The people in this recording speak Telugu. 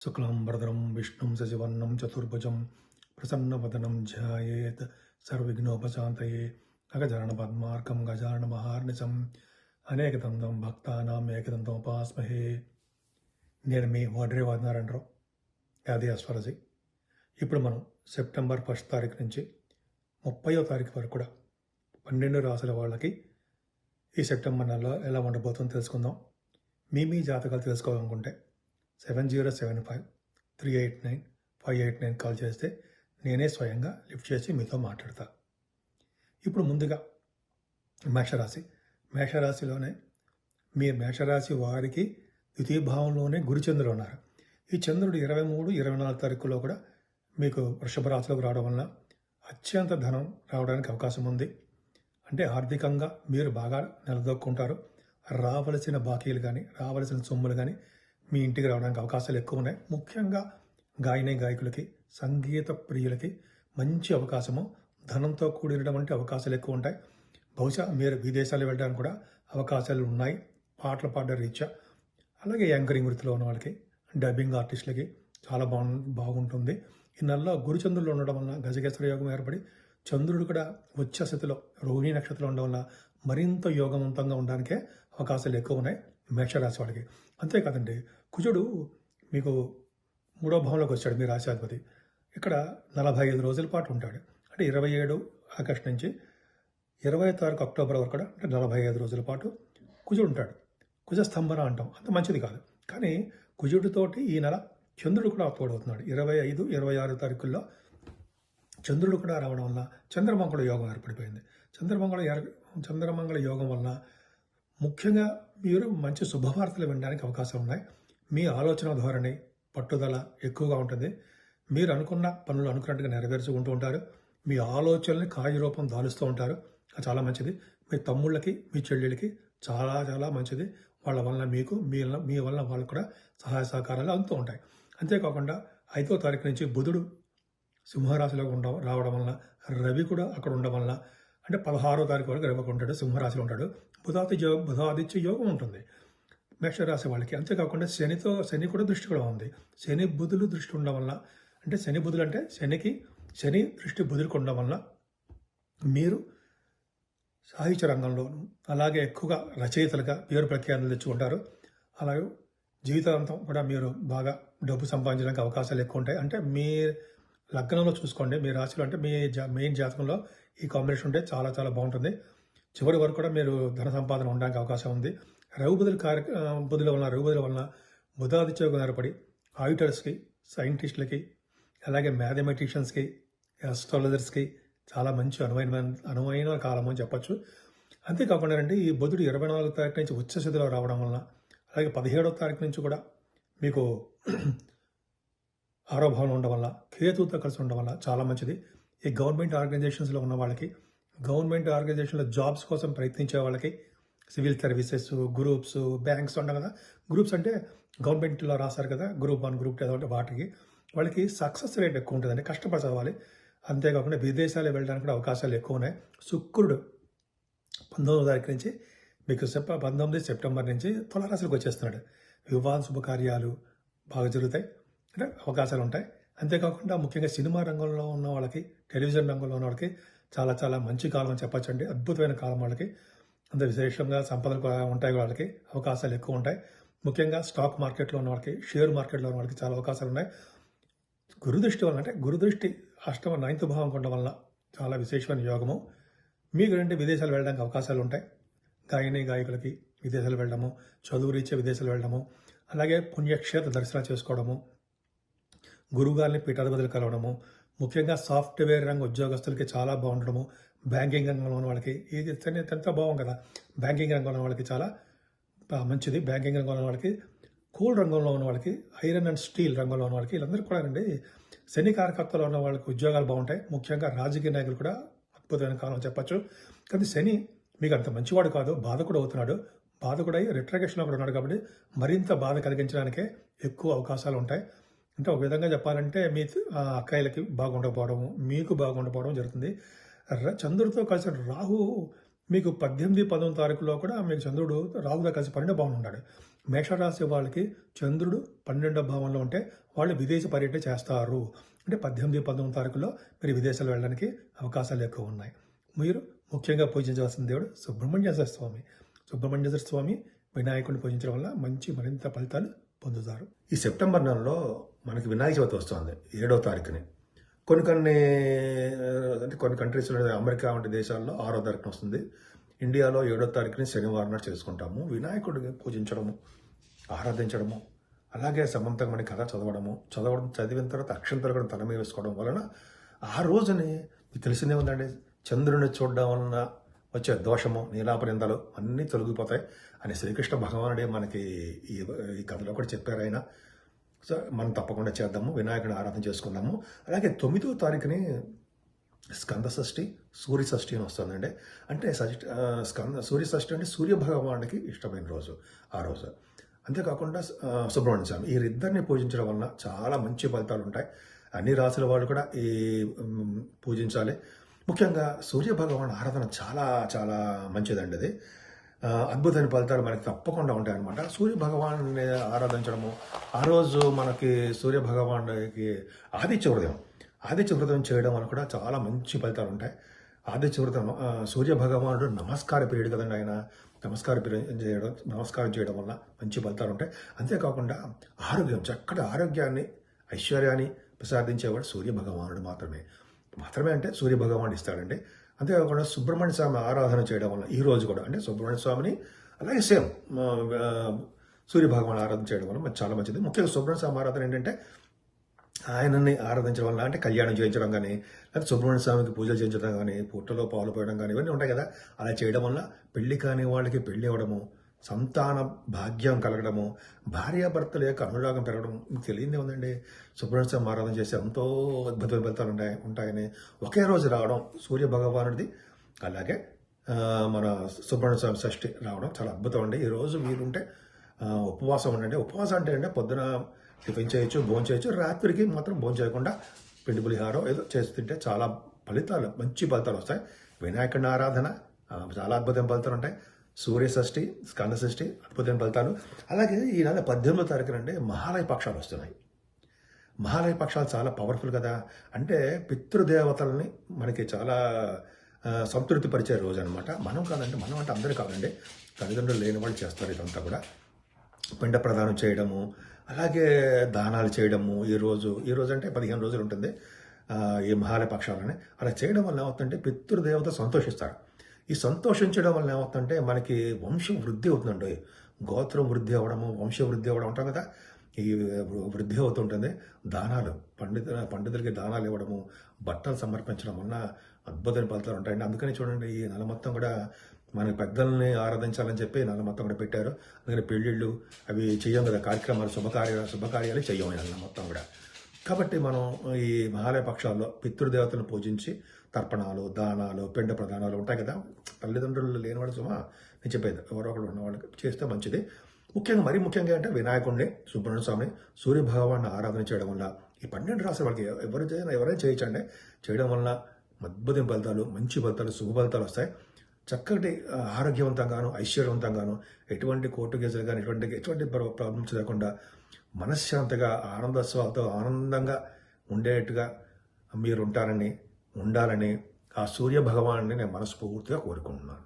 శుక్లాంబరధరం విష్ణుం శశివర్ణం చతుర్భుజం ప్రసన్నవదనం ధ్యాయేత్ సర్వవిఘ్నోపశాంతయే అగజానన పద్మార్కం గజానన మహార్నిశం అనేకదంతం భక్తానాం ఏకదంతం ఉపాస్మహే. నేను మీ వడ్రే వాదినారంటారు యాది అస్వరజీ. ఇప్పుడు మనం సెప్టెంబర్ 1 తారీఖు నుంచి 30వ తారీఖు వరకు కూడా 12 రాసుల వాళ్ళకి ఈ సెప్టెంబర్ నెలలో ఎలా ఉండబోతుందో తెలుసుకుందాం. మీ జాతకాలు తెలుసుకోవాలనుకుంటే 7075389589 కాల్ చేస్తే నేనే స్వయంగా లిఫ్ట్ చేసి మీతో మాట్లాడతా. ఇప్పుడు ముందుగా మేషరాశిలోనే మీ మేషరాశి వారికి ద్వితీయ భావంలోనే గురుచంద్రుడు ఉన్నారు. ఈ చంద్రుడు 23, 24 తారీఖులో కూడా మీకు వృషభ రాశిలోకి రావడం వలన అత్యంత ధనం రావడానికి అవకాశం ఉంది. అంటే ఆర్థికంగా మీరు బాగా నిలదొక్కుంటారు. రావలసిన బాకీలు కానీ రావలసిన సొమ్ములు కానీ మీ ఇంటికి రావడానికి అవకాశాలు ఎక్కువ ఉన్నాయి. ముఖ్యంగా గాయకులకి సంగీత ప్రియులకి మంచి అవకాశము, ధనంతో కూడినటువంటి అవకాశాలు ఎక్కువ ఉంటాయి. బహుశా మీరు విదేశాలు వెళ్ళడానికి కూడా అవకాశాలు ఉన్నాయి పాటలు పాడడం రీత్యా. అలాగే యాంకరింగ్ వృత్తిలో ఉన్న వాళ్ళకి, డబ్బింగ్ ఆర్టిస్టులకి చాలా బాగుంటుంది. ఈ నెలలో గురుచంద్రులు ఉండడం వలన గజకేశ్వర యోగం ఏర్పడి చంద్రుడు కూడా ఉచ్చ స్థితిలో రోహిణి నక్షత్రంలో ఉండడం వల్ల మరింత యోగవంతంగా ఉండడానికే అవకాశాలు ఎక్కువ ఉన్నాయి మేషరాశి వాడికి. అంతేకాదండి, కుజుడు మీకు 3వ భావంలోకి వచ్చాడు, మీ రాశాధిపతి. ఇక్కడ 45 రోజుల పాటు ఉంటాడు. అంటే 27 ఆగస్టు నుంచి 20 తారీఖు అక్టోబర్ వరకు కూడా, అంటే 45 రోజుల పాటు కుజుడు ఉంటాడు. కుజ స్తంభన అంటాం, అంత మంచిది కాదు. కానీ కుజుడితోటి ఈ నెల చంద్రుడు కూడా తోడవుతున్నాడు. 25, 26 తారీఖుల్లో చంద్రుడు కూడా రావడం వల్ల చంద్రమంగళ యోగం ఏర్పడిపోయింది. చంద్రమంగళ యోగం వలన ముఖ్యంగా మీరు మంచి శుభవార్తలు వినడానికి అవకాశం ఉన్నాయి. మీ ఆలోచన ధోరణి, పట్టుదల ఎక్కువగా ఉంటుంది. మీరు అనుకున్న పనులు అనుకున్నట్టుగా నెరవేర్చుకుంటూ ఉంటారు. మీ ఆలోచనల్ని కార్యరూపం దాలుస్తూ ఉంటారు. అది చాలా మంచిది. మీ తమ్ముళ్ళకి, మీ చెల్లెళ్ళకి చాలా చాలా మంచిది. వాళ్ళ వలన మీకు, మీ వలన వాళ్ళకు కూడా సహాయ సహకారాలు అందుతూ ఉంటాయి. అంతేకాకుండా 5వ తారీఖు నుంచి బుధుడు సింహరాశిలో రావడం వలన, రవి కూడా అక్కడ ఉండడం వలన, అంటే 16వ తారీఖు వరకు రవి ఉంటాడు, సింహరాశిలో ఉంటాడు. బుధాదిత్య యోగం ఉంటుంది మేషరాశి వాళ్ళకి. అంతేకాకుండా శని కూడా దృష్టి కూడా ఉంది. శని బుధులు దృష్టి ఉండడం వలన, అంటే శని బుధులు అంటే శని దృష్టి బుధులకు ఉండడం వలన మీరు సాహిత్య రంగంలోనూ, అలాగే ఎక్కువగా రచయితలుగా పేరు ప్రఖ్యాతులు తెచ్చుకుంటారు. అలాగే జీవితాంతం కూడా మీరు బాగా డబ్బు సంపాదించడానికి అవకాశాలు ఎక్కువ ఉంటాయి. అంటే మీ లగ్నంలో చూసుకోండి, మీ రాశిలో, అంటే మీ మెయిన్ జాతకంలో ఈ కాంబినేషన్ ఉంటే చాలా చాలా బాగుంటుంది. చివరి వరకు కూడా మీరు ధన సంపాదన ఉండడానికి అవకాశం ఉంది. రవి బుధుల వలన బుధాదిత్యోగం ఏర్పడి ఆడిటర్స్కి, సైంటిస్టులకి, అలాగే మ్యాథమెటిషియన్స్కి, ఆస్ట్రాలజర్స్కి చాలా మంచి అనువైన కాలం అని చెప్పచ్చు. అంతేకాకుండా అండి, ఈ బుధుడు 24వ తారీఖు నుంచి ఉచ్చ స్థితిలో రావడం వలన, అలాగే 17వ తారీఖు నుంచి కూడా మీకు 6వ భావన ఉండడం వల్ల, కేతుతో కలిసి ఉండడం వల్ల చాలా మంచిది. ఈ గవర్నమెంట్ ఆర్గనైజేషన్స్లో ఉన్న వాళ్ళకి, గవర్నమెంట్ ఆర్గనైజేషన్లో జాబ్స్ కోసం ప్రయత్నించే వాళ్ళకి, సివిల్ సర్వీసెస్, గ్రూప్స్, బ్యాంక్స్ ఉండవు కదా. గ్రూప్స్ అంటే గవర్నమెంట్లో రాస్తారు కదా, గ్రూప్ 1, గ్రూప్ 2 అంటే వాళ్ళకి సక్సెస్ రేట్ ఎక్కువ ఉంటుందండి. కష్టపడి చదవాలి. అంతేకాకుండా విదేశాలు వెళ్ళడానికి కూడా అవకాశాలు ఎక్కువ ఉన్నాయి. శుక్రుడు 19వ తారీఖు నుంచి మీకు 19 సెప్టెంబర్ నుంచి తులారాశిలోకి వచ్చేస్తున్నాడు. వివాహ శుభకార్యాలు బాగా జరుగుతాయి, అంటే అవకాశాలు ఉంటాయి. అంతేకాకుండా ముఖ్యంగా సినిమా రంగంలో ఉన్న వాళ్ళకి, టెలివిజన్ రంగంలో ఉన్న వాళ్ళకి చాలా చాలా మంచి కాలం అని చెప్పచ్చు అండి. అద్భుతమైన కాలం వాళ్ళకి. అంత విశేషంగా సంపదలు ఉంటాయి, వాళ్ళకి అవకాశాలు ఎక్కువ ఉంటాయి. ముఖ్యంగా స్టాక్ మార్కెట్లో ఉన్న వాళ్ళకి, షేర్ మార్కెట్లో ఉన్న వాళ్ళకి చాలా అవకాశాలు ఉన్నాయి. గురుదృష్టి వలన, అంటే గురుదృష్టి 9వ భావం ఉండడం వలన చాలా విశేషమైన యోగము. మీకు అంటే విదేశాలు వెళ్ళడానికి అవకాశాలు ఉంటాయి. గాయకులకి విదేశాలు వెళ్ళడము, చదువు రీత్యా విదేశాలు వెళ్ళడము, అలాగే పుణ్యక్షేత్ర దర్శనం చేసుకోవడము, గురువుగారిని పీఠాధిపతులు కలవడము, ముఖ్యంగా సాఫ్ట్వేర్ రంగ ఉద్యోగస్తులకి చాలా బాగుండడము. బ్యాంకింగ్ రంగంలో ఉన్న వాళ్ళకి ఇది ఎంత బాగుంది కదా. బ్యాంకింగ్ రంగంలో ఉన్న వాళ్ళకి చాలా మంచిది. బ్యాంకింగ్ రంగంలో ఉన్న వాళ్ళకి, కోల్ రంగంలో ఉన్న వాళ్ళకి, ఐరన్ అండ్ స్టీల్ రంగంలో ఉన్న వాళ్ళకి, వీళ్ళందరూ కూడా అండి శని కారకత్వంలో ఉన్న వాళ్ళకి ఉద్యోగాలు బాగుంటాయి. ముఖ్యంగా రాజకీయ నాయకులు కూడా అద్భుతమైన కాలం చెప్పచ్చు. కానీ శని మీకు అంత మంచివాడు కాదు, బాధకుడు అవుతున్నాడు. బాధకుడై రిట్రగేషన్లో కూడా ఉన్నాడు కాబట్టి మరింత బాధ కలిగించడానికే ఎక్కువ అవకాశాలు ఉంటాయి. అంటే ఒక విధంగా చెప్పాలంటే మీ అక్కాయిలకి బాగుండకపోవడం, మీకు బాగుండకపోవడం జరుగుతుంది. చంద్రుడితో కలిసి రాహు మీకు 18, 19 తారీఖులో కూడా మీకు చంద్రుడు రాహుతో కలిసి 12వ భావంలో ఉన్నాడు. మేషరాశి వాళ్ళకి చంద్రుడు 12వ భావంలో ఉంటే వాళ్ళు విదేశ పర్యటన చేస్తారు. అంటే 18, 19 తారీఖులో మీరు విదేశాలు వెళ్ళడానికి అవకాశాలు ఎక్కువ ఉన్నాయి. మీరు ముఖ్యంగా పూజించవలసిన దేవుడు సుబ్రహ్మణ్యేశ్వర స్వామి. సుబ్రహ్మణ్యేశ్వర స్వామి వినాయకుడిని పూజించడం వల్ల మరింత ఫలితాలు పొందుతారు. ఈ సెప్టెంబర్ నెలలో మనకి వినాయక చవితి వస్తుంది 7వ తారీఖుని. కొన్ని అంటే కొన్ని కంట్రీస్లో అమెరికా వంటి దేశాల్లో 6వ తారీఖున వస్తుంది. ఇండియాలో 7వ తారీఖుని శనివారం నాడు చేసుకుంటాము. వినాయకుడిని పూజించడము, ఆరాధించడము, అలాగే సమంతకమణి కథ చదివిన తర్వాత అక్షంతలు కూడా తల మీద వేసుకోవడం వలన ఆ రోజుని మీకు తెలిసిందే ఉందండి, చంద్రుని చూడడం వలన వచ్చే దోషము, నీలాపనిందలు అన్నీ తొలగిపోతాయి అని శ్రీకృష్ణ భగవానుడే మనకి ఈ కథలో కూడా చెప్పారు ఆయన. సో మనం తప్పకుండా చేద్దాము, వినాయకుడిని ఆరాధన చేసుకుందాము. అలాగే 9వ తారీఖుని స్కంద షష్ఠి, సూర్య షష్ఠి అని వస్తుందండి. అంటే సూర్య షష్ఠి అంటే సూర్య భగవానుడికి ఇష్టమైన రోజు ఆ రోజు. అంతేకాకుండా సుబ్రహ్మణ్య స్వామి, వీరిద్దరిని పూజించడం వలన చాలా మంచి ఫలితాలు ఉంటాయి. అన్ని రాసుల వాళ్ళు కూడా ఈ పూజించాలి. ముఖ్యంగా సూర్య భగవాన్ ఆరాధన చాలా చాలా మంచిదండి. అది అద్భుతమైన ఫలితాలు మనకి తప్పకుండా ఉంటాయన్నమాట. సూర్య భగవాన్ని ఆరాధించడము, ఆ రోజు మనకి సూర్య భగవానుడికి ఆదిత్య హృదయం చేయడం వల్ల కూడా చాలా మంచి ఫలితాలు ఉంటాయి. ఆదిత్య హృదయం సూర్య భగవానుడు నమస్కార పీరియడ్ కదండి ఆయన. నమస్కారం చేయడం వల్ల మంచి ఫలితాలు ఉంటాయి. అంతేకాకుండా చక్కటి ఆరోగ్యాన్ని, ఐశ్వర్యాన్ని ప్రసాదించేవాడు సూర్య భగవానుడు మాత్రమే అంటే సూర్య భగవానుడు ఇస్తాడండి. అంతేకాకుండా సుబ్రహ్మణ్య స్వామి ఆరాధన చేయడం వల్ల ఈ రోజు కూడా అంటే సుబ్రహ్మణ్య స్వామిని అలాగే సేమ్ సూర్య భగవాన్ ఆరాధన చేయడం వల్ల చాలా మంచిది. ముఖ్యంగా సుబ్రహ్మణ్య స్వామి ఆరాధన ఏంటంటే ఆయనని ఆరాధించడం వల్ల అంటే కళ్యాణం చేయించడం కానీ, లేకపోతే సుబ్రహ్మణ్య స్వామికి పూజలు చేయించడం కానీ, పుట్టలో పాలు పోయడం కానీ ఇవన్నీ ఉంటాయి కదా. అలా చేయడం వల్ల పెళ్లి కాని వాళ్ళకి పెళ్లి అవ్వడము, సంతాన భాగ్యం కలగడము, భార్యాభర్తల యొక్క అనురాగం పెరగడం మీకు తెలియదే ఉందండి. సుబ్రహ్మణ్య స్వామి ఆరాధన చేస్తే ఎంతో అద్భుతమైన ఫలితాలు ఉంటాయని ఒకే రోజు రావడం సూర్య భగవానుడిది, అలాగే మన సుబ్రహ్మణ్య స్వామి షష్ఠి రావడం చాలా అద్భుతం అండి. ఈరోజు వీలుంటే ఉపవాసం ఉండండి. ఉపవాసం అంటే పొద్దున టిఫిన్ చేయొచ్చు, భోజనం చేయొచ్చు, రాత్రికి మాత్రం భోజనం చేయకుండా పిండి పులిహారం ఏదో చేసి తింటే చాలా మంచి ఫలితాలు వస్తాయి. వినాయకుడి ఆరాధన చాలా అద్భుతమైన ఫలితాలు ఉంటాయి. సూర్య షష్ఠి, స్కంద షష్ఠి అద్భుతమైన ఫలితాలు. అలాగే ఈ నెల 18వ తారీఖున అంటే మహాలయ పక్షాలు వస్తున్నాయి. మహాలయ పక్షాలు చాలా పవర్ఫుల్ కదా. అంటే పితృదేవతలని మనకి చాలా సంతృప్తి పరిచే రోజు అనమాట. మనం అంటే అందరూ కాదండి, తల్లిదండ్రులు లేని వాళ్ళు చేస్తారు ఇదంతా కూడా. పిండ ప్రదానం చేయడము, అలాగే దానాలు చేయడము. ఈ రోజు అంటే 15 రోజులు ఉంటుంది ఈ మహాలయ పక్షాలని. అలా చేయడం వల్ల ఏమవుతుందంటే పితృదేవత సంతోషిస్తారు. ఈ సంతోషించడం వల్ల ఏమవుతుందంటే మనకి వంశం వృద్ధి అవుతుందండి. గోత్రం వృద్ధి అవ్వడము, వంశ వృద్ధి అవ్వడం ఉంటాం కదా, ఈ వృద్ధి అవుతుంటుంది. దానాలు, పండితులకి దానాలు ఇవ్వడము, బట్టలు సమర్పించడం వల్ల అద్భుతమైన ఫలితాలు ఉంటాయండి. అందుకని చూడండి, ఈ నెల మొత్తం కూడా మన పెద్దల్ని ఆరాధించాలని చెప్పి నెల మొత్తం కూడా పెట్టారు. అందుకని పెళ్ళిళ్ళు అవి చెయ్యం కదా, కార్యక్రమాలు శుభకార్యాలు చెయ్యం ఈ నెల మొత్తం కూడా. కాబట్టి మనం ఈ మహాలయ పక్షాల్లో పితృదేవతలను పూజించి తర్పణాలు, దానాలు, పిండ ప్రదానాలు ఉంటాయి కదా. తల్లిదండ్రులు లేనివాడు నేను చెప్పేది ఎవరో ఒకరు ఉన్న వాళ్ళకి చేస్తే మంచిది. మరీ ముఖ్యంగా అంటే వినాయకుడిని, సుబ్రహ్మణ్య స్వామిని, సూర్య భగవాన్ని ఆరాధన చేయడం వల్ల ఈ 12 రాశుల వాళ్ళకి ఎవరైనా చేయొచ్చండి. చేయడం వల్ల అద్భుతమైన ఫలితాలు, మంచి ఫలితాలు, శుభ ఫలితాలు వస్తాయి. చక్కటి ఆరోగ్యవంతంగాను, ఐశ్వర్యవంతంగాను, ఎటువంటి కోర్టు కేసులు కానీ ఎటువంటి ప్రాబ్లమ్స్ లేకుండా మనశ్శాంతిగా ఆనందంగా ఉండేట్టుగా మీరు ఉండాలని ఆ సూర్య భగవాన్ని నేను మనస్ఫూర్తిగా కోరుకుంటున్నాను.